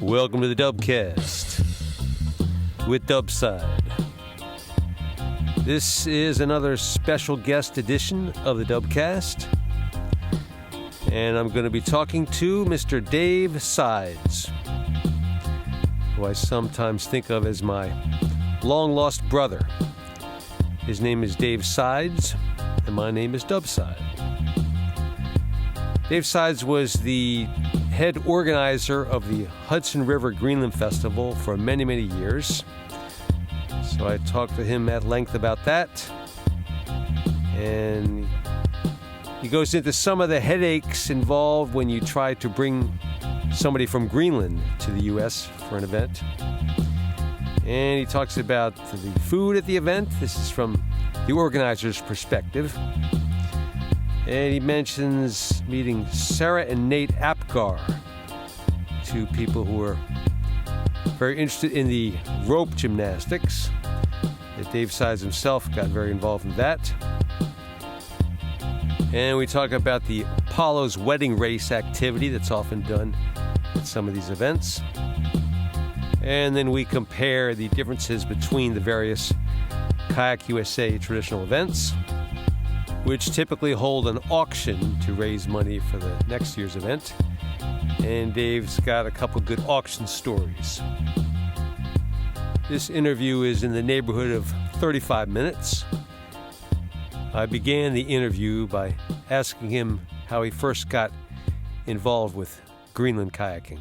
Welcome to the Dubcast with Dubside. This is another special guest edition of the Dubcast, and I'm going to be talking to Mr. Dave Sides, who I sometimes think of as my long-lost brother. His name is Dave Sides, and my name is Dubside. Dave Sides was the head organizer of the Hudson River Greenland Festival for many, many years. So I talked to him at length about that. And he goes into some of the headaches involved when you try to bring somebody from Greenland to the U.S. for an event. And he talks about the food at the event. This is from the organizer's perspective. And he mentions meeting Sarah and Nate Apgar, two people who are very interested in the rope gymnastics. That Dave Sides himself got very involved in that. And we talk about the Palo's wedding race activity that's often done at some of these events. And then we compare the differences between the various Qajaq USA traditional events, which typically hold an auction to raise money for the next year's event. And Dave's got a couple good auction stories. This interview is in the neighborhood of 35 minutes. I began the interview by asking him how he first got involved with Greenland kayaking.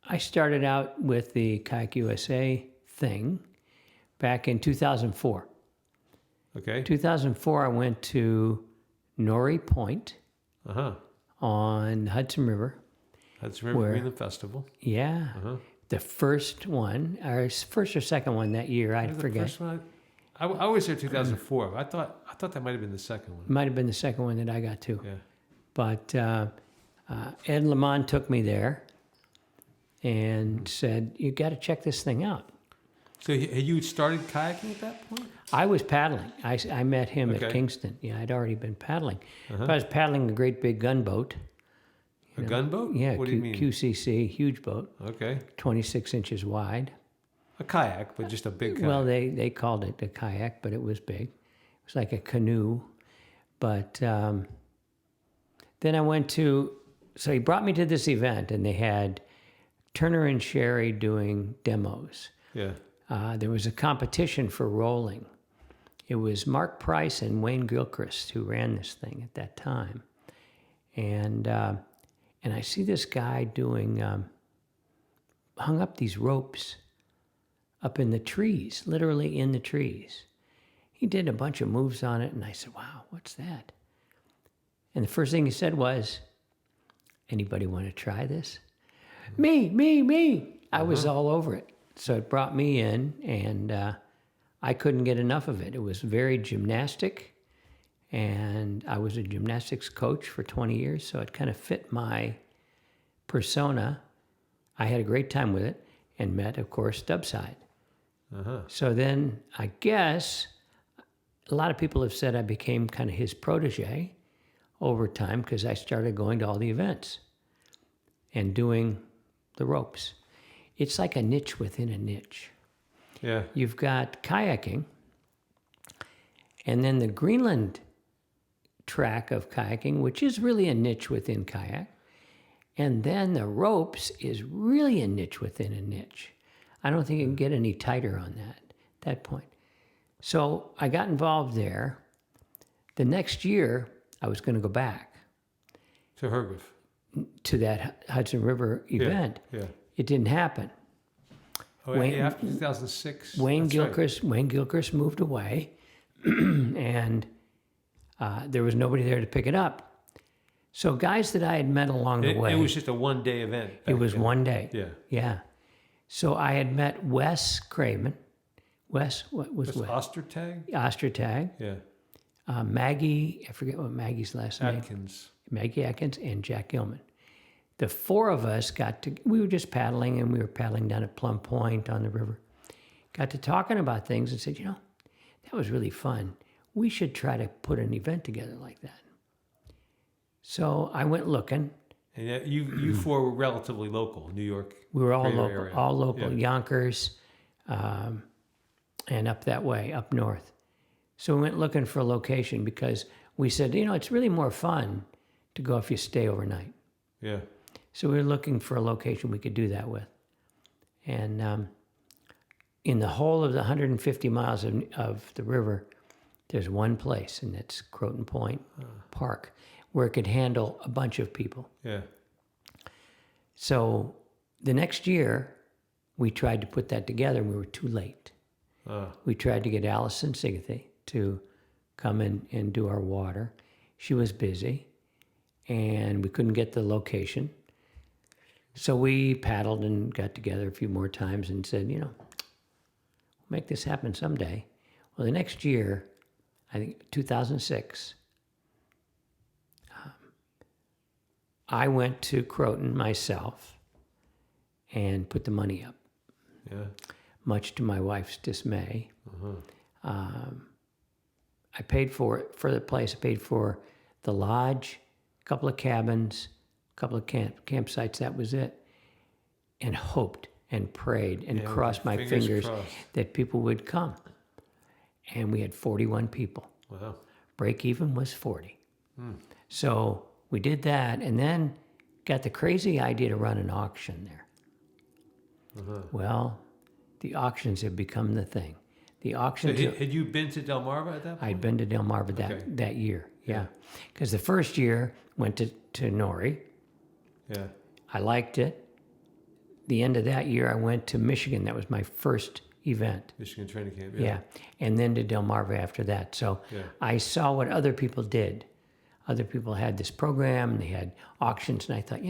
I started out with the Qajaq USA thing back in 2004. Okay. 2004, I went to Norrie Point on Hudson River. Hudson River Greenland Festival. Yeah. The first one, or first or second one that year, I forget. The first one? I always heard 2004. I thought that might have been the second one. Might have been the second one that I got to. Yeah. But Ed Lamont took me there and said, "You got to check this thing out." So you started kayaking at that point? I was paddling. I met him at Kingston. Yeah, I'd already been paddling. But I was paddling a great big gunboat. A gunboat? Yeah, what do you mean? QCC, huge boat. Okay. 26 inches wide. A kayak, but just a big kayak. Well, they called it a kayak, but it was big. It was like a canoe. But then I went to, so he brought me to this event, and they had Turner and Sherry doing demos. Yeah. There was a competition for rolling. It was Mark Price and Wayne Gilchrist who ran this thing at that time. And I see this guy doing, hung up these ropes up in the trees, literally in the trees. He did a bunch of moves on it, and I said, "Wow, what's that?" And the first thing he said was, "Anybody want to try this?" Me. I was all over it. So it brought me in, and I couldn't get enough of it. It was very gymnastic, and I was a gymnastics coach for 20 years, so it kind of fit my persona. I had a great time with it and met, of course, Dubside. So then I guess a lot of people have said I became kind of his protege over time because I started going to all the events and doing the ropes. It's like a niche within a niche. Yeah. You've got kayaking, and then the Greenland track of kayaking, which is really a niche within kayak. And then the ropes is really a niche within a niche. I don't think you can get any tighter on that point. So I got involved there. The next year, I was going to go back. To Hergif. To that Hudson River event. Yeah. It didn't happen. After 2006? Wayne Gilchrist moved away, and there was nobody there to pick it up. So guys that I had met along the way. It was just a one-day event. It was one day. Yeah. Yeah. So I had met Wes Craven. Wes, what was Wes? Ostertag. Yeah. Maggie, I forget what Maggie's last name. Maggie Atkins and Jack Gilman. The four of us we were just paddling, and we were paddling down at Plum Point on the river. Got to talking about things and said, that was really fun. We should try to put an event together like that. So I went looking, And yet you four were relatively local, New York. We were all greater local, area. all local, Yeah. Yonkers, and up that way, up north. So we went looking for a location because we said, it's really more fun to go if you stay overnight. Yeah. So we were looking for a location we could do that with. And in the whole of the 150 miles of the river, there's one place, and it's Croton Point Park, where it could handle a bunch of people. Yeah. So the next year, we tried to put that together, and we were too late. We tried to get Allison Sigathy to come in and do our water. She was busy, and we couldn't get the location. So we paddled and got together a few more times and said, we'll make this happen someday. Well, the next year, I think 2006, I went to Croton myself and put the money up. Yeah. Much to my wife's dismay. I paid for the place. I paid for the lodge, a couple of cabins, a couple of campsites. That was it. And hoped and prayed and crossed my fingers crossed. that people would come. And we had 41 people. Wow. Break even was 40. So we did that, and then got the crazy idea to run an auction there. Well, the auctions have become the thing. The So auctions. had you been to Delmarva at that point? I'd been to Delmarva that year, yeah. Because the first year went to Nori. Yeah. I liked it. The end of that year, I went to Michigan. That was my first event. Michigan training camp. Yeah. And then to Delmarva after that. So I saw what other people did. Other people had this program, and they had auctions, and I thought,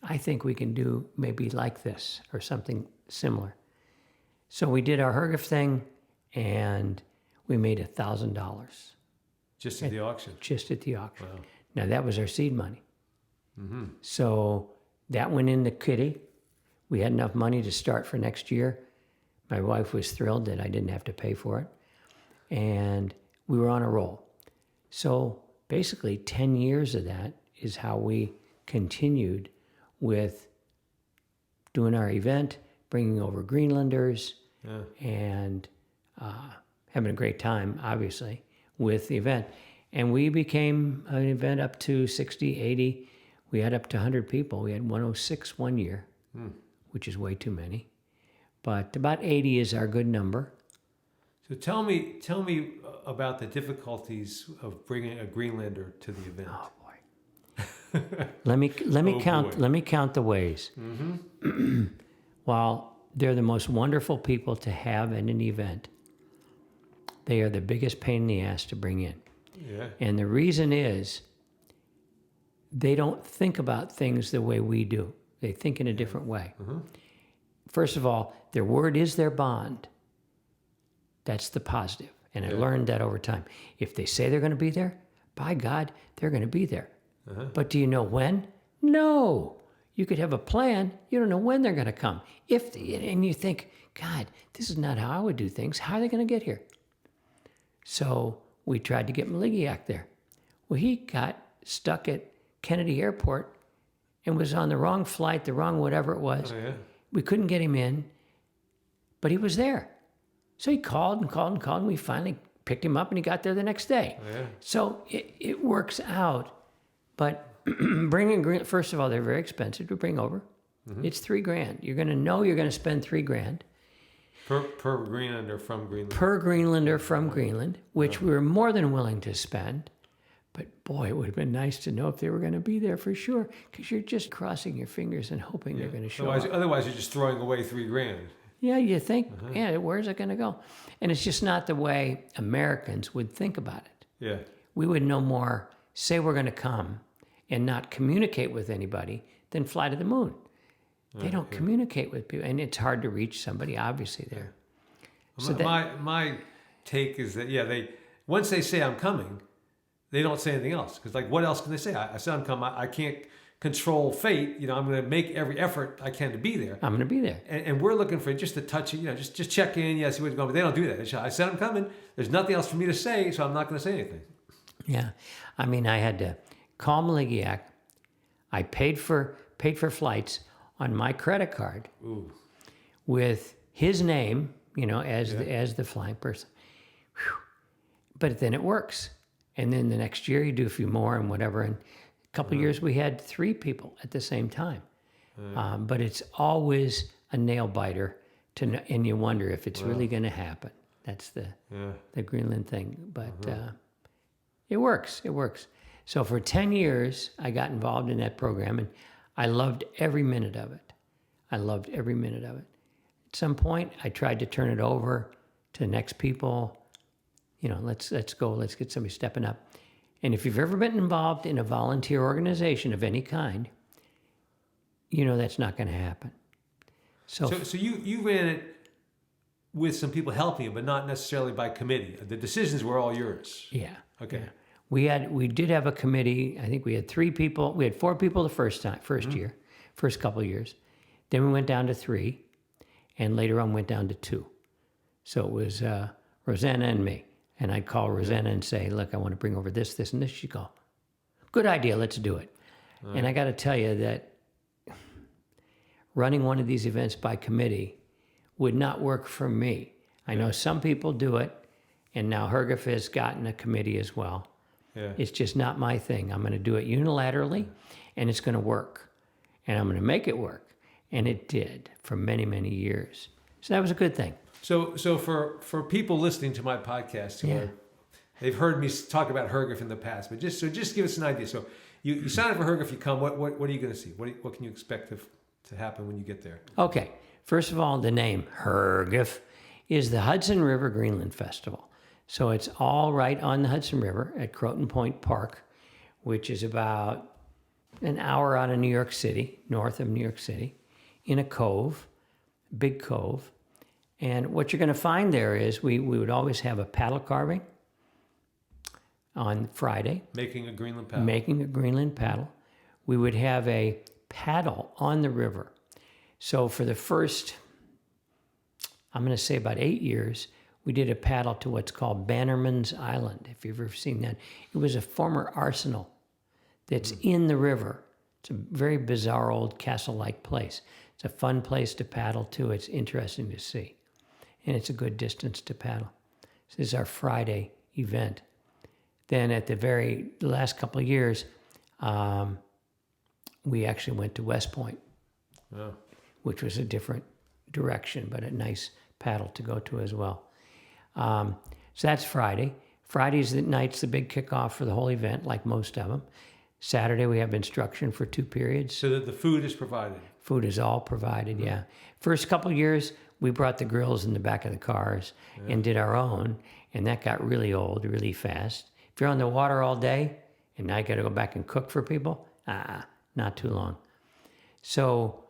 I think we can do maybe like this or something similar. So we did our HRGF thing, and we made $1,000 Just at the auction. just at the auction. Wow. Now, that was our seed money. So that went in the kitty. We had enough money to start for next year. My wife was thrilled that I didn't have to pay for it. And we were on a roll. So basically 10 years of that is how we continued with doing our event, bringing over Greenlanders, and having a great time, obviously, with the event. And we became an event up to 60, 80. We had up to 100 people. We had 106 one year, which is way too many. But about 80 is our good number. So tell me about the difficulties of bringing a Greenlander to the event. Oh boy. let me count the ways. While they're the most wonderful people to have in an event, they are the biggest pain in the ass to bring in. Yeah. And the reason is they don't think about things the way we do. They think in a different way. First of all, their word is their bond. That's the positive. And I learned that over time. If they say they're going to be there, by God, they're going to be there. But do you know when? No. You could have a plan. You don't know when they're going to come. And you think, God, this is not how I would do things. How are they going to get here? So we tried to get Nuliassarnera there. Well, he got stuck at Kennedy Airport and was on the wrong flight, the wrong whatever it was. We couldn't get him in, but he was there. So he called and called and called, and we finally picked him up, and he got there the next day. So it works out. But bringing, first of all, they're very expensive to bring over. It's $3,000. You're going to know you're going to spend $3,000. Per Greenlander from Greenland. Per Greenlander from Greenland, which we were more than willing to spend. But boy, it would have been nice to know if they were going to be there for sure, because you're just crossing your fingers and hoping they're going to show up. Otherwise, you're just throwing away $3,000. Yeah, you think, where's it going to go? And it's just not the way Americans would think about it. Yeah. We would no more say we're going to come and not communicate with anybody than fly to the moon. They don't communicate with people, and it's hard to reach somebody, obviously, there. So my take is that, they once they say I'm coming, they don't say anything else. Because, what else can they say? I said I'm coming. I can't control fate. I'm going to make every effort I can to be there. I'm going to be there. And we're looking for just a touch, just check in, see what's going on. But they don't do that. I said I'm coming. There's nothing else for me to say, so I'm not going to say anything. Yeah. I mean, I had to call Nuliassarnera. I paid for flights on my credit card with his name, as the flying person. Whew. But then it works. And then the next year you do a few more and whatever. And a couple of years we had 3 people at the same time. But it's always a nail biter and you wonder if it's really going to happen. That's the Greenland thing. But it works. It works. So for 10 years, I got involved in that program, and I loved every minute of it. At some point, I tried to turn it over to the next people. Let's go. Let's get somebody stepping up. And if you've ever been involved in a volunteer organization of any kind, that's not going to happen. So you ran it with some people helping you, but not necessarily by committee. The decisions were all yours. Yeah. Okay. Yeah. We did have a committee. I think we had 3 people. We had 4 people the first year, first couple of years. Then we went down to 3, and later on went down to 2. So it was Rosanna and me. And I'd call Rosanna and say, look, I want to bring over this, this, and this. She'd go, good idea, let's do it. And I got to tell you that running one of these events by committee would not work for me. I know some people do it, and now HRGF has gotten a committee as well. Yeah. It's just not my thing. I'm going to do it unilaterally, and it's going to work. And I'm going to make it work. And it did for many, many years. So that was a good thing. So for people listening to my podcast who they've heard me talk about HRGF in the past, but just give us an idea. So you sign up for HRGF, you come. What are you going to see? What can you expect to happen when you get there? Okay. First of all, the name HRGF is the Hudson River Greenland Festival. So it's all right on the Hudson River at Croton Point Park, which is about an hour out of New York City, north of New York City, in a cove, big cove. And what you're going to find there is we would always have a paddle carving on Friday. Making a Greenland paddle. We would have a paddle on the river. So for the first, I'm going to say about 8 years, we did a paddle to what's called Bannerman's Island, if you've ever seen that. It was a former arsenal that's in the river. It's a very bizarre old castle-like place. It's a fun place to paddle to. It's interesting to see. And it's a good distance to paddle. So this is our Friday event. Then at the last couple of years, we actually went to West Point, which was a different direction, but a nice paddle to go to as well. So that's Friday. Friday's the night's the big kickoff for the whole event, like most of them. Saturday, we have instruction for 2 periods. So that the food is provided? Food is all provided, yeah. First couple of years, we brought the grills in the back of the cars and did our own, and that got really old really fast. If you're on the water all day, and now you got to go back and cook for people, not too long. So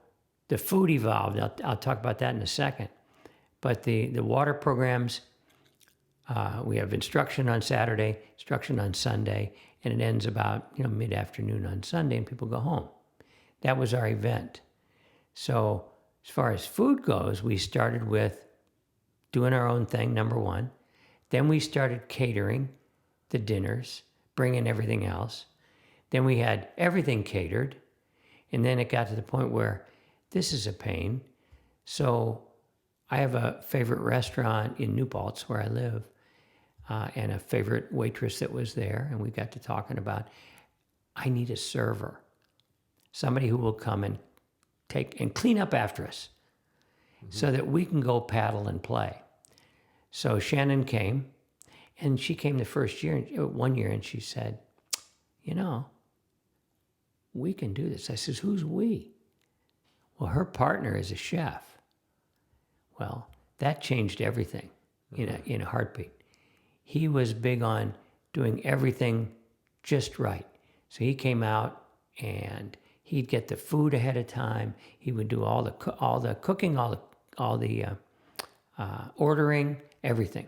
the food evolved. I'll talk about that in a second. But the water programs, we have instruction on Saturday, instruction on Sunday, and it ends about mid-afternoon on Sunday, and people go home. That was our event. So as far as food goes, we started with doing our own thing, number one. Then we started catering the dinners, bringing everything else. Then we had everything catered. And then it got to the point where this is a pain. So I have a favorite restaurant in New Paltz where I live, and a favorite waitress that was there. And we got to talking about, I need a server, somebody who will come and take and clean up after us so that we can go paddle and play. So Shannon came, and she came the first year, 1 year, and she said, we can do this. I says, who's we? Well, her partner is a chef. Well, that changed everything in a heartbeat. He was big on doing everything just right. So he came out and he'd get the food ahead of time. He would do all the cooking, all the ordering, everything.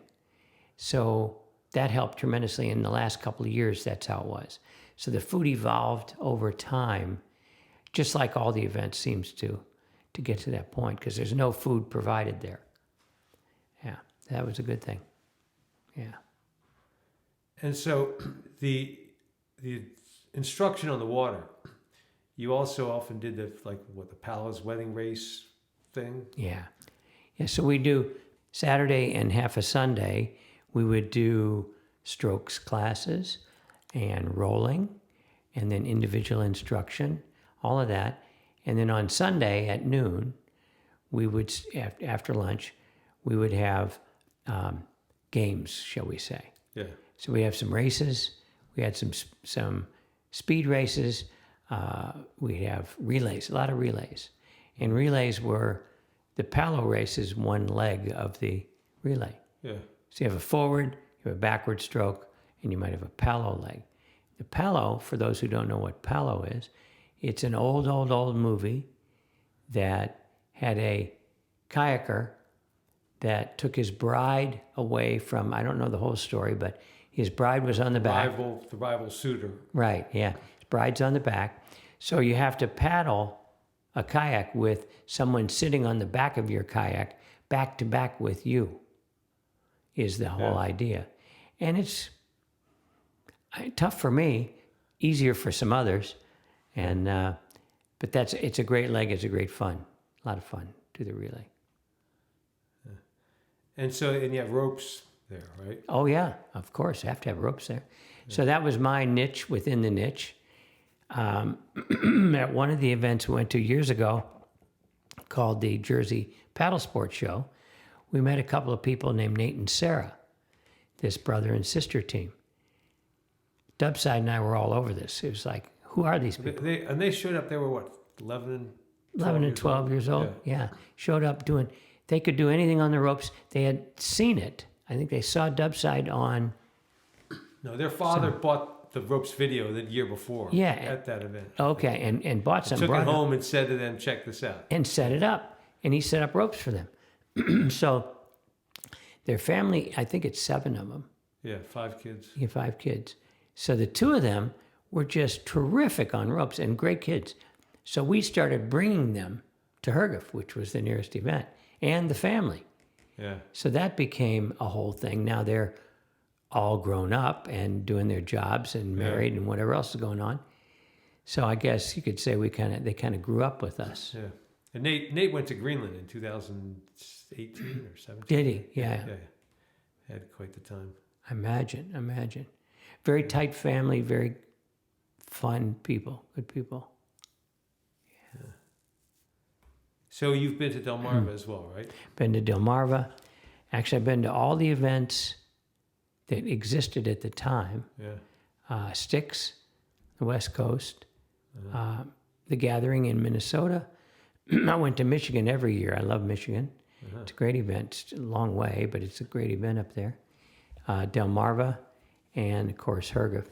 So that helped tremendously. In the last couple of years, that's how it was. So the food evolved over time, just like all the events seems to get to that point, because there's no food provided there. Yeah, that was a good thing. Yeah. And so the instruction on the water, you also often did the Palo's wedding race thing. Yeah. So we do Saturday and half a Sunday. We would do strokes classes and rolling, and then individual instruction, all of that. And then on Sunday at noon, we would, after lunch, we would have games, shall we say. Yeah. So we have some races. We had some speed races. We have relays, a lot of relays. And relays were, the Palo race is one leg of the relay. Yeah. So you have a forward, you have a backward stroke, and you might have a Palo leg. The Palo, for those who don't know what Palo is, it's an old movie that had a kayaker that took his bride away from, I don't know the whole story, but his bride was on the back. The rival suitor. Right, yeah. His bride's on the back. So you have to paddle a kayak with someone sitting on the back of your kayak, back to back with you, is the whole idea. And it's tough for me, easier for some others. And but it's a great leg, it's a great fun. A lot of fun, do the relay. Yeah. And you have ropes there, right? Oh yeah, of course, have to have ropes there. Yeah. So that was my niche within the niche. At one of the events we went to years ago, called the Jersey Paddle Sports Show, we met a couple of people named Nate and Sarah, this brother and sister team. Dubside and I were all over this. It was like, who are these people? They showed up, they were what, 11 and 12 years old? Yeah. Showed up they could do anything on the ropes. They had seen it. I think they saw Dubside on... No, their father bought the ropes video the year before at that event. Okay, and bought some. Took it home and said to them, check this out. And set it up. And he set up ropes for them. So their family, I think it's 7 of them. Yeah, 5 kids. Yeah, 5 kids. So the 2 of them were just terrific on ropes and great kids. So we started bringing them to HRGF, which was the nearest event, and the family. Yeah. So that became a whole thing. Now they're all grown up and doing their jobs and married and whatever else is going on. So I guess you could say they kind of grew up with us. Yeah. And Nate went to Greenland in 2018 or 17. Did he? Yeah. Had quite the time. Imagine. Very tight family, very fun people, good people. Yeah. So you've been to Delmarva as well, right? Been to Delmarva. Actually, I've been to all the events that existed at the time. Yeah. Styx, the West Coast, the Gathering in Minnesota. I went to Michigan every year. I love Michigan. It's a great event. It's a long way, but it's a great event up there. Delmarva, and of course HRGF.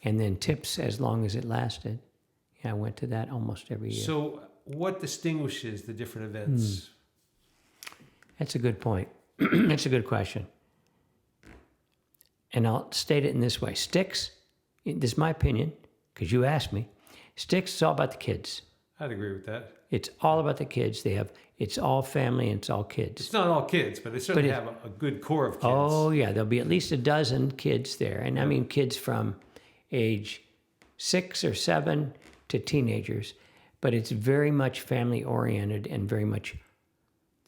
And then TIPS as long as it lasted. Yeah, I went to that almost every year. So what distinguishes the different events? That's a good point. That's a good question. And I'll state it in this way. Styx, this is my opinion, because you asked me. Styx is all about the kids. I'd agree with that. It's all about the kids. It's all family and it's all kids. It's not all kids, but they certainly have a good core of kids. Oh, yeah. There'll be at least a dozen kids there. And I mean kids from age 6 or 7 to teenagers. But it's very much family-oriented and very much...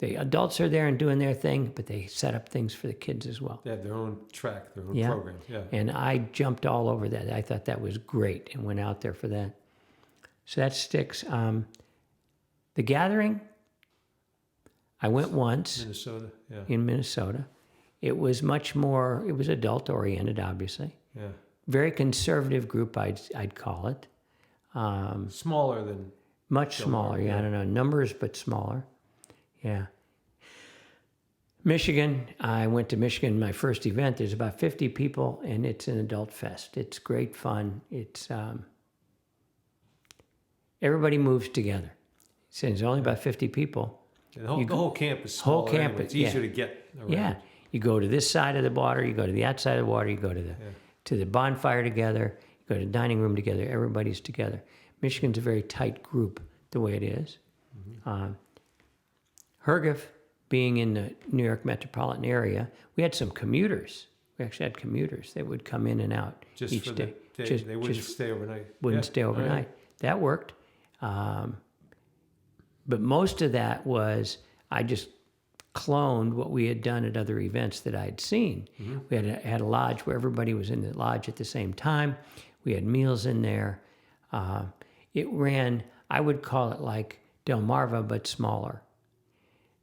The adults are there and doing their thing, but they set up things for the kids as well. They have their own track, their own program. Yeah. And I jumped all over that. I thought that was great and went out there for that. So that Styx. The Gathering, I went once. Minnesota, yeah. In Minnesota. It was much more, it was adult-oriented, obviously. Yeah. Very conservative group, I'd call it. Smaller than... Much smaller, I don't know. Numbers, but smaller. Yeah. Michigan, I went to Michigan, my first event. There's about 50 people, and it's an adult fest. It's great fun. It's everybody moves together. Since there's only about 50 people. The whole camp is smaller. Whole camp, it's easier to get around. Yeah. You go to this side of the water, you go to the outside of the water, you go to the bonfire together, you go to the dining room together. Everybody's together. Michigan's a very tight group the way it is. HRGF, being in the New York metropolitan area, we had some commuters. We actually had commuters that would come in and out Just each day. They wouldn't stay overnight. Wouldn't stay overnight. Right. That worked. But most of that was I just cloned what we had done at other events that I'd seen. Mm-hmm. We had a lodge where everybody was in the lodge at the same time. We had meals in there. It ran, I would call it like Delmarva, but smaller.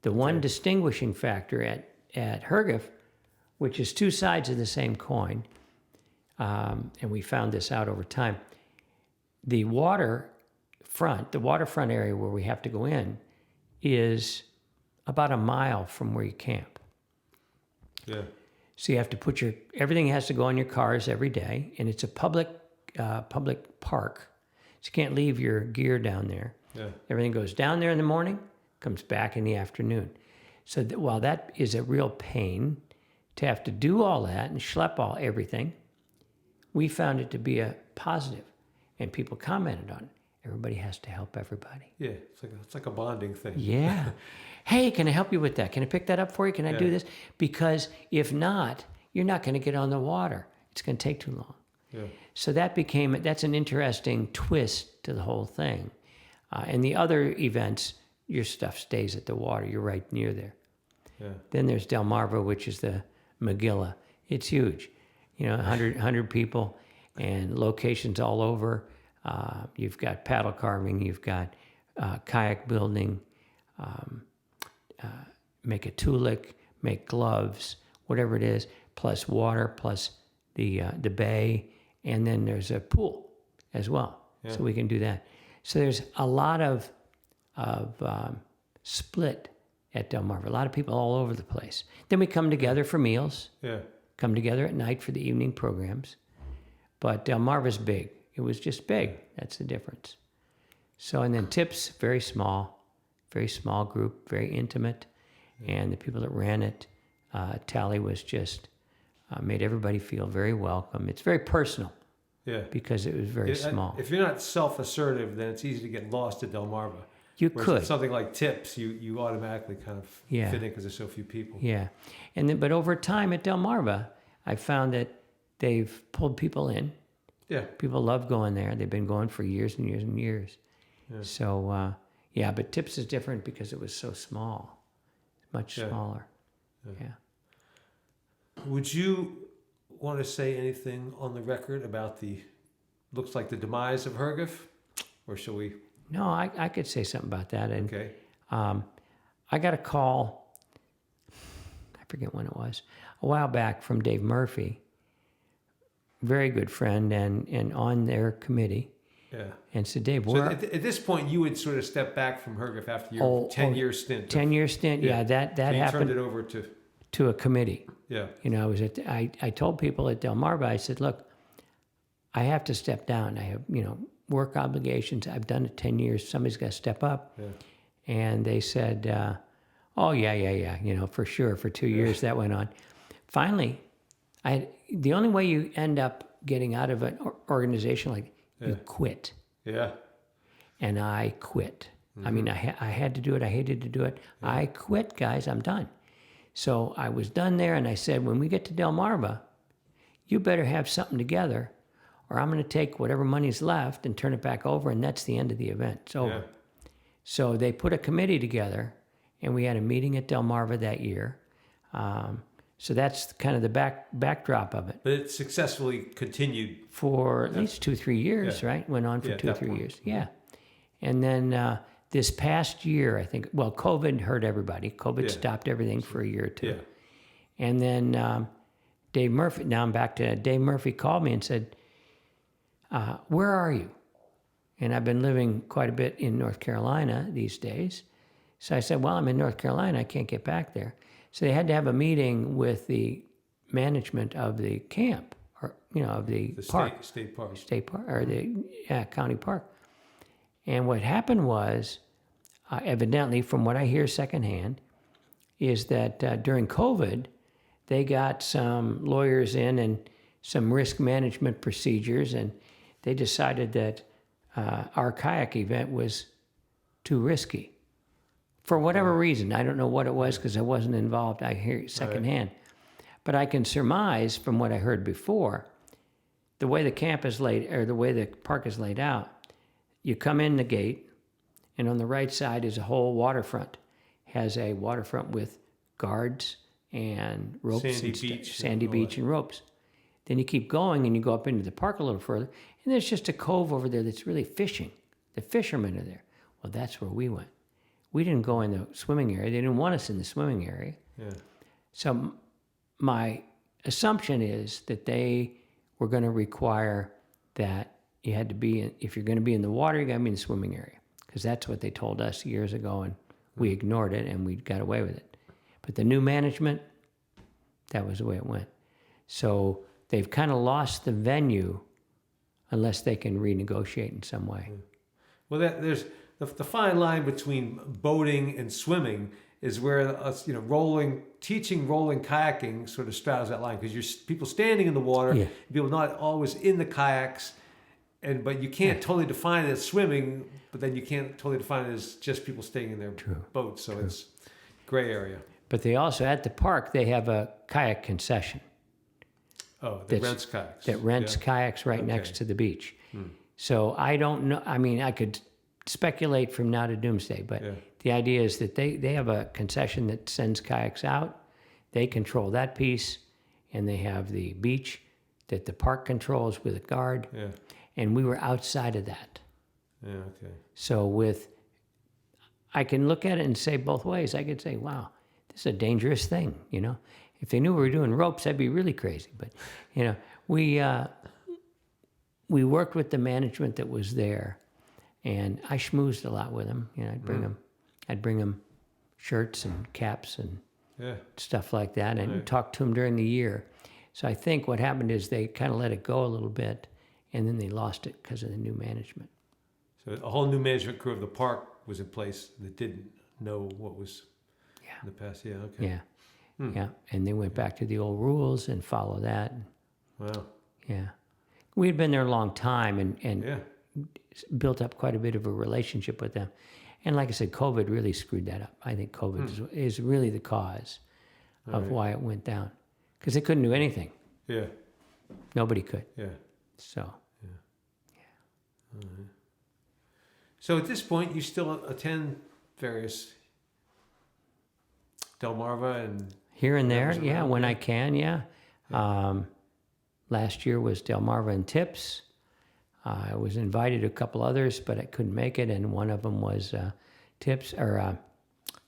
The one distinguishing factor at HRGF, which is two sides of the same coin, and we found this out over time, the waterfront area where we have to go in is about a mile from where you camp. Yeah. So you have to everything has to go on your cars every day, and it's a public park. So you can't leave your gear down there. Yeah. Everything goes down there in the morning, comes back in the afternoon. So while that is a real pain to have to do all that and schlep everything, we found it to be a positive, and people commented on it. Everybody has to help everybody. Yeah, it's like a bonding thing. Yeah. Hey, can I help you with that? Can I pick that up for you? Can I do this? Because if not, you're not going to get on the water. It's going to take too long. Yeah. So that's an interesting twist to the whole thing. And the other events, your stuff stays at the water. You're right near there. Yeah. Then there's Delmarva, which is the Magilla. It's huge. 100 people and locations all over. You've got paddle carving. You've got kayak building, make a tulik, make gloves, whatever it is, plus water, plus the bay. And then there's a pool as well. Yeah. So we can do that. So there's a lot of split at Delmarva. A lot of people all over the place. Then we come together for meals. Yeah. Come together at night for the evening programs. But Delmarva's big. It was just big. That's the difference. So, and then Tips, very small group, very intimate. Yeah. And the people that ran it, Tally was just made everybody feel very welcome. It's very personal. Yeah. Because it was very small. If you're not self-assertive, then it's easy to get lost at Delmarva. Whereas something like Tips, you automatically kind of fit in because there's so few people. Yeah. But over time at Delmarva, I found that they've pulled people in. Yeah. People love going there. They've been going for years and years and years. Yeah. So, but Tips is different because it was so small. Much smaller. Yeah. Would you want to say anything on the record about looks like the demise of HRGF? Or shall we? No, I could say something about that. And, okay. I got a call, I forget when it was, a while back from Dave Murphy, very good friend and on their committee. Yeah. And said, Dave, at this point, you would sort of step back from HRGF after your 10-year stint. 10-year stint, that so happened. You turned it over to a committee. Yeah. I told people at Delmarva, I said, look, I have to step down. I have, work obligations. I've done it 10 years. Somebody's got to step up. Yeah. And they said, for sure. For 2 years that went on. Finally, the only way you end up getting out of an organization like you quit. Yeah. And I quit. Mm-hmm. I mean, I had to do it. I hated to do it. Yeah. I quit, guys. I'm done. So I was done there, and I said, when we get to Delmarva, you better have something together, or I'm going to take whatever money's left and turn it back over, and that's the end of the event. It's over. Yeah. So they put a committee together, and we had a meeting at Delmarva that year. So that's kind of the backdrop of it. But it successfully continued. For at least 2-3 years, right? Went on for 2 or 3 years. Yeah. And then this past year, I think, COVID hurt everybody. COVID stopped everything for a year or two. Yeah. And then Dave Murphy, now I'm back to Dave Murphy, called me and said, where are you? And I've been living quite a bit in North Carolina these days. So I said, well, I'm in North Carolina. I can't get back there. So they had to have a meeting with the management of the camp, or of the park, state park, or the county park. And what happened was, evidently, from what I hear secondhand, is that during COVID, they got some lawyers in and some risk management procedures, and they decided that our kayak event was too risky. For whatever reason, I don't know what it was because I wasn't involved. I hear it secondhand. Right. But I can surmise from what I heard before the way the camp is laid, or the way the park is laid out, you come in the gate, and on the right side is a whole waterfront. Has a waterfront with guards and ropes, sandy beach and ropes. Then you keep going and you go up into the park a little further, and there's just a cove over there that's really fishing. The fishermen are there. Well, that's where we went. We didn't go in the swimming area. They didn't want us in the swimming area. Yeah. So my assumption is that they were going to require that you had to be in, if you're going to be in the water, you got to be in the swimming area, because that's what they told us years ago, and we ignored it and we got away with it. But the new management, that was the way it went. So they've kind of lost the venue unless they can renegotiate in some way. Well, there's the fine line between boating and swimming is where teaching rolling kayaking sort of straddles that line, because you're people standing in the water, people not always in the kayaks, but you can't totally define it as swimming, but then you can't totally define it as just people staying in their boats. So it's gray area. But they also, at the park, they have a kayak concession. Oh, that rents kayaks. That rents kayaks right next to the beach. So I don't know. I mean, I could speculate from now to doomsday, but the idea is that they have a concession that sends kayaks out. They control that piece, and they have the beach that the park controls with a guard. Yeah. And we were outside of that. Yeah, okay. So I can look at it and say both ways. I could say, wow, this is a dangerous thing, If they knew we were doing ropes, that'd be really crazy. But, we worked with the management that was there, and I schmoozed a lot with them. I'd bring them shirts and caps and stuff like that, and talk to them during the year. So I think what happened is they kind of let it go a little bit, and then they lost it because of the new management. So a whole new management crew of the park was in place that didn't know what was in the past. Yeah, okay. Yeah, yeah. And they went back to the old rules and follow that. Wow. Yeah. We had been there a long time and built up quite a bit of a relationship with them. And like I said, COVID really screwed that up. I think COVID is really the cause of why it went down. Because they couldn't do anything. Yeah. Nobody could. Yeah. So. All right. So at this point, you still attend various Delmarva and... Here and there, when I can, last year was Delmarva and Tips. I was invited to a couple others, but I couldn't make it, and one of them was Tips, or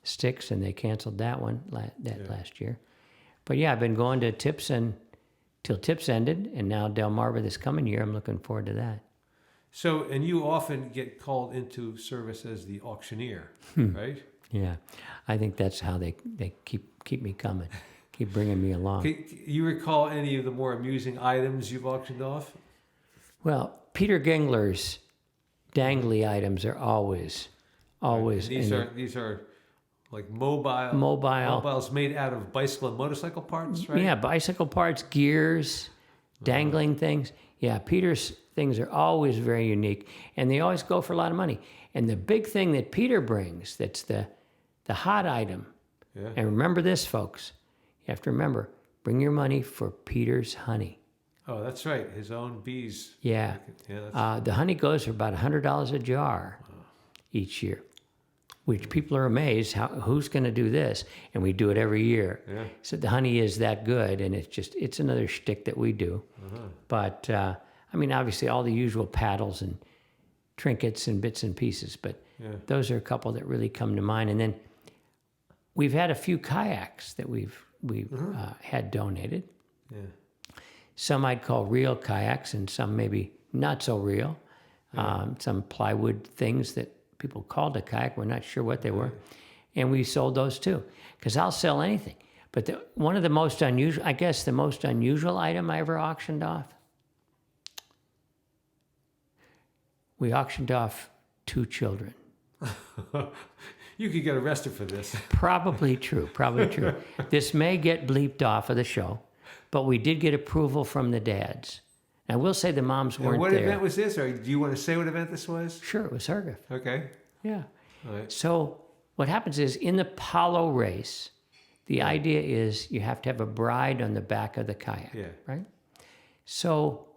Sticks, and they canceled that one last year. But I've been going to Tips till Tips ended, and now Delmarva this coming year. I'm looking forward to that. So, and you often get called into service as the auctioneer, right? Yeah, I think that's how they keep me coming, keep bringing me along. Can you recall any of the more amusing items you've auctioned off? Well, Peter Gingler's dangly items are always. These are like mobiles made out of bicycle and motorcycle parts, right? Yeah, bicycle parts, gears, dangling things. Yeah, Peter's things are always very unique, and they always go for a lot of money. And the big thing that Peter brings, that's the hot item, and remember this, folks, you have to remember, bring your money for Peter's honey. Oh, that's right, his own bees. Yeah. The honey goes for about $100 a jar each year, which people are amazed, who's going to do this? And we do it every year. Yeah. So the honey is that good, and it's another shtick that we do. But, obviously all the usual paddles and trinkets and bits and pieces, but those are a couple that really come to mind. And then we've had a few kayaks that we've had donated. Yeah. Some I'd call real kayaks, and some maybe not so real. Some plywood things that people called a kayak. We're not sure what they were. And we sold those too, because I'll sell anything. But one of the most unusual, I guess the most unusual item I ever auctioned off, we auctioned off 2 children. You could get arrested for this. Probably true. This may get bleeped off of the show, but we did get approval from the dads. I will say the moms weren't there. What event was this? Or do you want to say what event this was? Sure, it was HRGF. Okay. Yeah. All right. So what happens is in the Palo race, the idea is you have to have a bride on the back of the kayak, right? So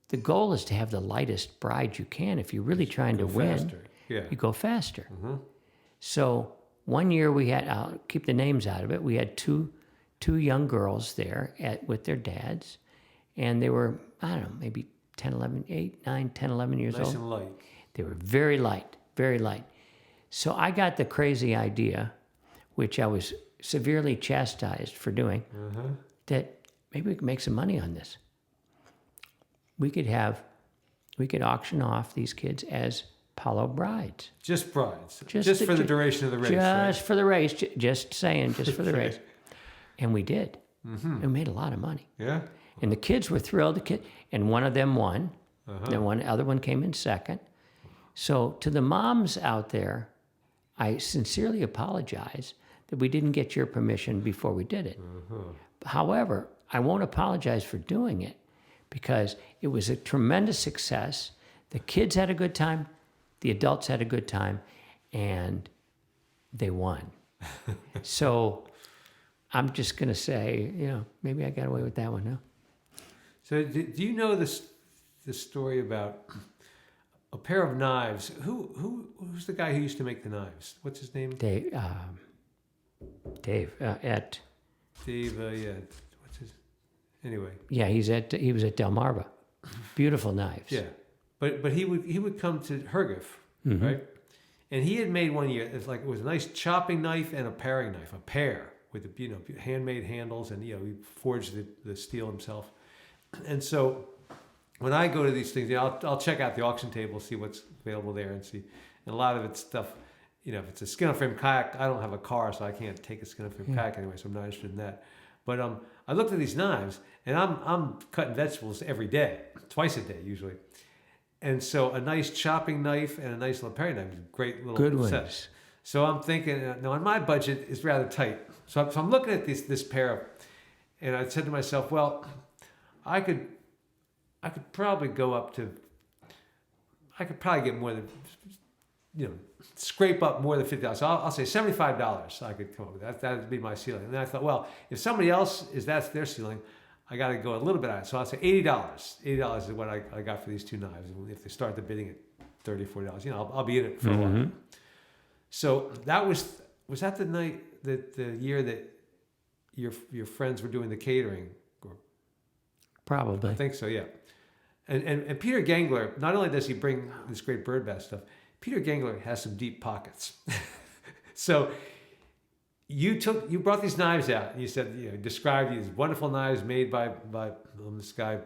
the goal is to have the lightest bride you can. If you're really trying to win, faster. Yeah. you go faster. So one year we had, I'll keep the names out of it, we had two young girls there with their dads, and they were, I don't know, maybe 10, 11, 8, 9, 10, 11 years Nice old. and light. They were very light, very light. So I got the crazy idea, which I was severely chastised for doing, that maybe we could make some money on this. We could auction off these kids as Palo brides. Just brides. Just for the duration of the race, Just for the race. Just saying, just for the race. And we did. And we made a lot of money. Yeah. And the kids were thrilled. And one of them won. The other one came in second. So to the moms out there, I sincerely apologize that we didn't get your permission before we did it. However, I won't apologize for doing it because it was a tremendous success. The kids had a good time, the adults had a good time, and they won. So I'm just going to say, maybe I got away with that one, no? So do you know this story about a pair of knives? Who's the guy who used to make the knives? What's his name? Dave, at... Dave, yeah. What's his... Anyway. Yeah, he was at Delmarva. Beautiful knives. Yeah. But he would come to HRGF, right? And he had made one year, it was a nice chopping knife and a paring knife, a pair with the handmade handles, and he forged the steel himself. And so when I go to these things, I'll check out the auction table, see what's available there, and see. And a lot of it's stuff, if it's a skin-on-frame kayak, I don't have a car, so I can't take a skin-on-frame kayak anyway, so I'm not interested in that. But I looked at these knives, and I'm cutting vegetables every day, twice a day usually. And so a nice chopping knife and a nice little paring knife is a great little good set. ones. So I'm thinking, no, on my budget is rather tight. So I'm looking at this pair, and I said to myself, well, I could probably go up to, I could probably get more than, scrape up more than $50. So I'll say $75 I could come up with. That would be my ceiling. And then I thought, well, if somebody else that's their ceiling, I got to go a little bit higher. So I'll say $80. $80 is what I got for these two knives. And if they start the bidding at $30, $40, I'll be in it for a while. So that was that the night, the year that your friends were doing the catering? Probably. I think so, yeah. And Peter Gangler, not only does he bring this great bird bath stuff, Peter Gangler has some deep pockets. So you brought these knives out, and you said, described these wonderful knives made by this guy,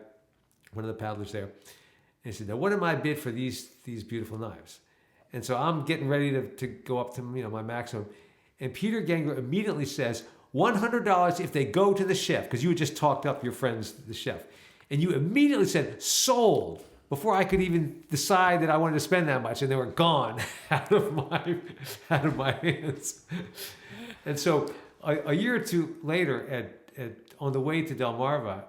one of the paddlers there. And he said, now what am I bid for these beautiful knives? And so I'm getting ready to go up to my maximum. And Peter Gangler immediately says, $100 if they go to the chef, because you had just talked up your friends, the chef. And you immediately said, sold, before I could even decide that I wanted to spend that much, and they were gone out of my hands. And so a year or two later, on the way to Delmarva,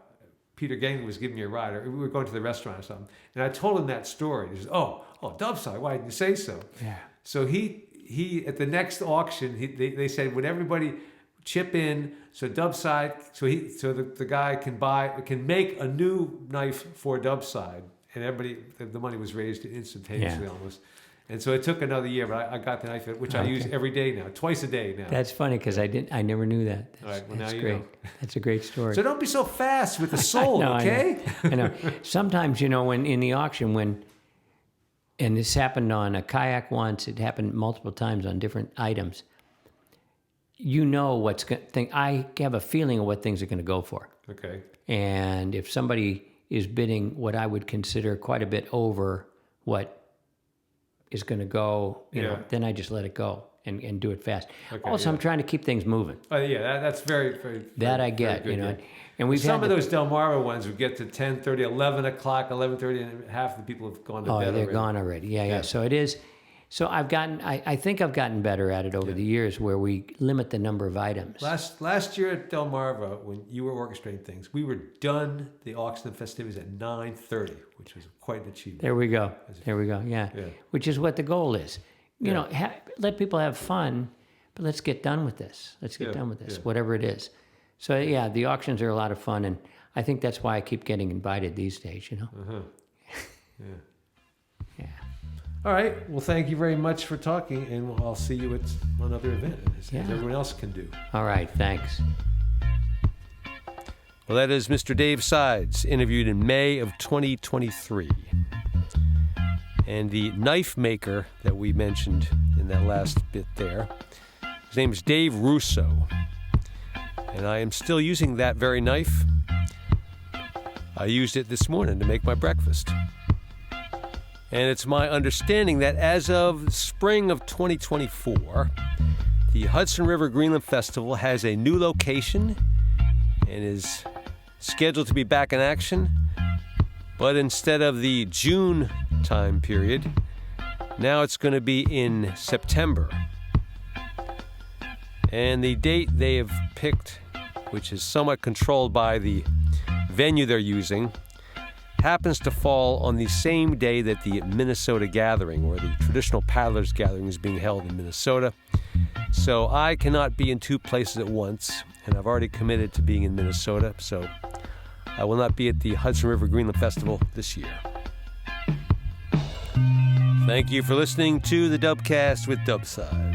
Peter Gangler was giving me a ride, or we were going to the restaurant or something, and I told him that story. He says, oh, Dubside, why didn't you say so? Yeah. So he at the next auction, they said, would everybody chip in, so Dubside, so the guy can make a new knife for Dubside, and everybody, the money was raised instantaneously almost. And so it took another year, but I got the knife, which I use every day now, twice a day now. That's funny because I never knew that. All right, well, that's now great. you know. That's a great story. So don't be so fast with the sold, okay? I know. Sometimes, when in the auction, and this happened on a kayak once, it happened multiple times on different items. What's going to I have a feeling of what things are going to go for. Okay. And if somebody is bidding what I would consider quite a bit over what is going to go, then I just let it go and do it fast. Okay, also, I'm trying to keep things moving. Oh yeah, that's very, very. That I get, good, yeah. And we've some of those Delmarva ones would get to 10:30, 11 o'clock, 11:30, and half the people have gone to bed. Oh, they're gone already. Yeah. So it is. So I think I've gotten better at it over the years, where we limit the number of items. Last year at Delmarva, when you were orchestrating things, we were done the auction and festivities at 9:30, which was quite an achievement. There we go. Yeah. Which is what the goal is. Let people have fun, but let's get done with this. Whatever it is. So the auctions are a lot of fun, and I think that's why I keep getting invited these days, you know? Yeah. All right. Well, thank you very much for talking, and I'll see you at another event, as everyone else can do. All right, thanks. Well, that is Mr. Dave Sides, interviewed in May of 2023. And the knife maker that we mentioned in that last bit there, his name is Dave Russo. And I am still using that very knife. I used it this morning to make my breakfast. And it's my understanding that as of spring of 2024, the Hudson River Greenland Festival has a new location and is scheduled to be back in action. But instead of the June time period, now it's going to be in September. And the date they have picked, which is somewhat controlled by the venue they're using, happens to fall on the same day that the Minnesota Gathering, or the traditional paddlers gathering, is being held in Minnesota. So I cannot be in two places at once, and I've already committed to being in Minnesota, so I will not be at the Hudson River Greenland Festival this year. Thank you for listening to the Dubcast with Dubside.